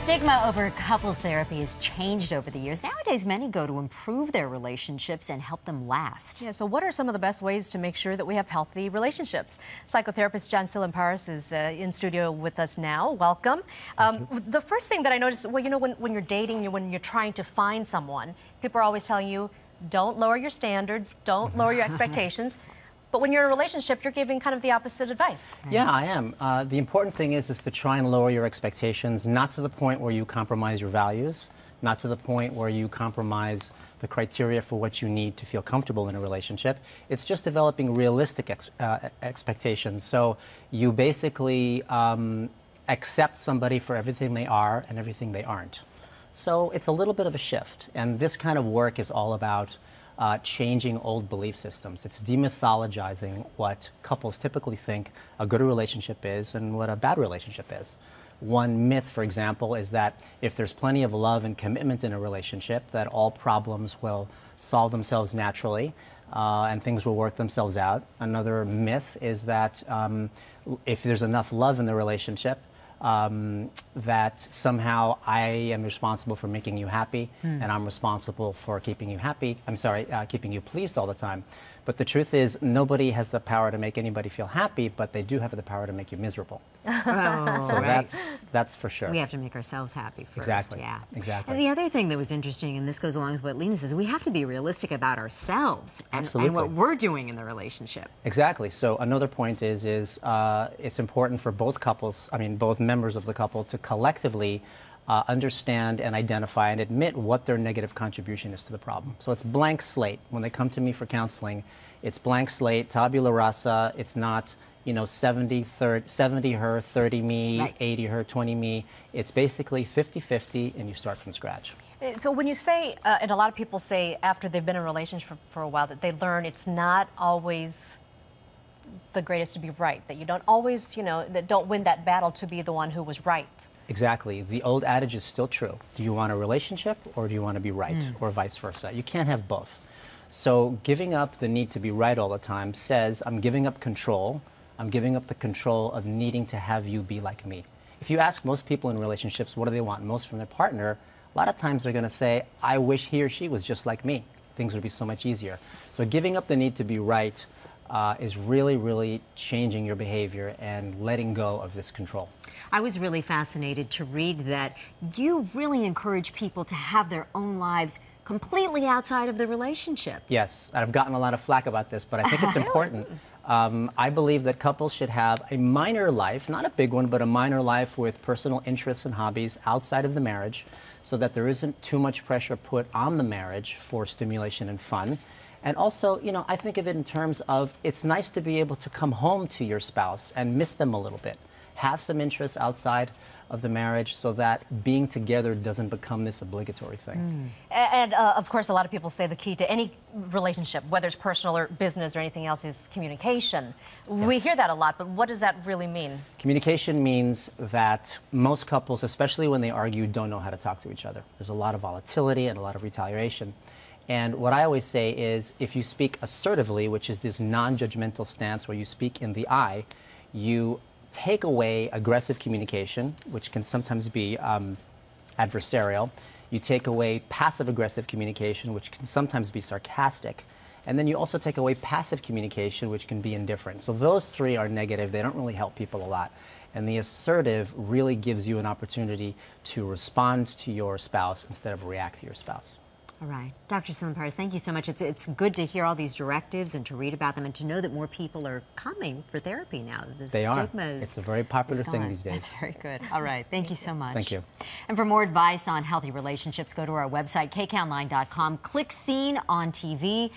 Stigma over couples therapy has changed over the years. Nowadays, many go to improve their relationships and help them last. Yeah, so what are some of the best ways to make sure that we have healthy relationships? Psychotherapist Tsilimparis is in studio with us now. Welcome. The first thing that I noticed, well, you know, when you're dating, when you're trying to find someone, people are always telling you, don't lower your standards, don't lower your expectations. But when you're in a relationship, you're giving kind of the opposite advice. Yeah, I am. The important thing is to try and lower your expectations, not to the point where you compromise your values, not to the point where you compromise the criteria for what you need to feel comfortable in a relationship. It's just developing realistic expectations. So you basically accept somebody for everything they are and everything they aren't. So it's a little bit of a shift. And this kind of work is all about changing old belief systems. It's demythologizing what couples typically think a good relationship is and what a bad relationship is. One myth, for example, is that if there's plenty of love and commitment in a relationship, that all problems will solve themselves naturally and things will work themselves out. Another myth is that if there's enough love in the relationship, that somehow I am responsible for making you happy and I'm responsible for keeping you happy. I'm sorry, keeping you pleased all the time. But the truth is, nobody has the power to make anybody feel happy, but they do have the power to make you miserable. Oh, so right. that's for sure. We have to make ourselves happy first. Exactly. Yeah. Exactly. And the other thing that was interesting, and this goes along with what Lena says, we have to be realistic about ourselves and what we're doing in the relationship. Exactly. So another point is it's important for both couples, I mean both members of the couple, to collectively understand and identify and admit what their negative contribution is to the problem. So it's blank slate. When they come to me for counseling, it's blank slate, tabula rasa. It's not, you know, 70 her, 30 me, right. 80 her, 20 me. It's basically 50-50, and you start from scratch. So when you say, and a lot of people say after they've been in a relationship for a while, that they learn it's not always the greatest to be right, that you don't always, you know, that don't win that battle to be the one who was right. Exactly. The old adage is still true. Do you want a relationship or do you want to be right, or vice versa? You can't have both. So giving up the need to be right all the time says, I'm giving up control. I'm giving up the control of needing to have you be like me. If you ask most people in relationships, what do they want most from their partner? A lot of times they're going to say, I wish he or she was just like me. Things would be so much easier. So giving up the need to be right is really, really changing your behavior and letting go of this control. I was really fascinated to read that you really encourage people to have their own lives completely outside of the relationship. Yes, I've gotten a lot of flack about this, but I think it's important. I believe that couples should have a minor life, not a big one, but a minor life with personal interests and hobbies outside of the marriage, so that there isn't too much pressure put on the marriage for stimulation and fun. And also, you know, I think of it in terms of it's nice to be able to come home to your spouse and miss them a little bit. Have some interests outside of the marriage so that being together doesn't become this obligatory thing. And of course, a lot of people say the key to any relationship, whether it's personal or business or anything else, is communication. Yes. We hear that a lot, but what does that really mean? Communication means that most couples, especially when they argue, don't know how to talk to each other. There's a lot of volatility and a lot of retaliation. And what I always say is, if you speak assertively, which is this non-judgmental stance where you speak in the I, you take away aggressive communication, which can sometimes be adversarial. You take away passive-aggressive communication, which can sometimes be sarcastic. And then you also take away passive communication, which can be indifferent. So those three are negative. They don't really help people a lot. And the assertive really gives you an opportunity to respond to your spouse instead of react to your spouse. All right. Dr. Tsilimparis, thank you so much. It's good to hear all these directives and to read about them and to know that more people are coming for therapy now. They are. It's a very popular thing these days. That's very good. All right. Thank you so much. Thank you. And for more advice on healthy relationships, go to our website, KCAL9.com. Click Seen on TV.